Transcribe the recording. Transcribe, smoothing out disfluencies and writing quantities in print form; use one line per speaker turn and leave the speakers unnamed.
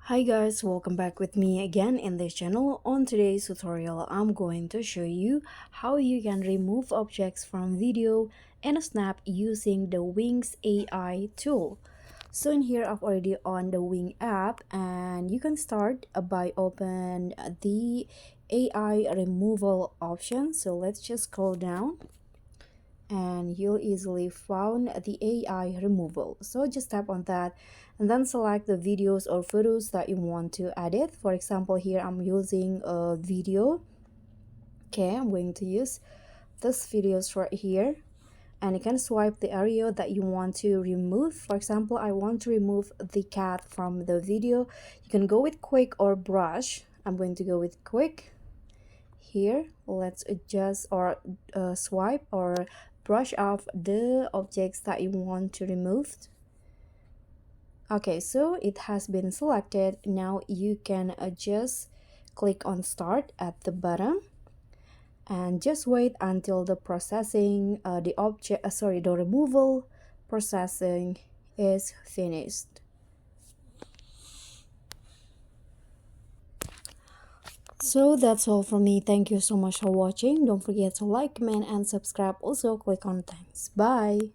Hi guys, welcome back with me again in this channel. On today's tutorial, I'm going to show you how you can remove objects from video in a snap using the Wings AI tool. So in here, I've already on the Wing app, and you can start by open the AI removal option. So let's just scroll down and you'll easily found the AI removal. So just tap on that and then select the videos or photos that you want to edit. For example, here I'm using a video. Okay, I'm going to use this videos right here, and you can swipe the area that you want to remove. For example, I want to remove the cat from the video. You can go with quick or brush. I'm going to go with quick. Here let's adjust or swipe or brush off the objects that you want to remove. Okay, so it has been selected. Now you can just click on start at the bottom and just wait until the processing the removal processing is finished. So that's all from me. Thank you so much for watching. Don't forget to like, comment, and subscribe. Also click on thanks. Bye.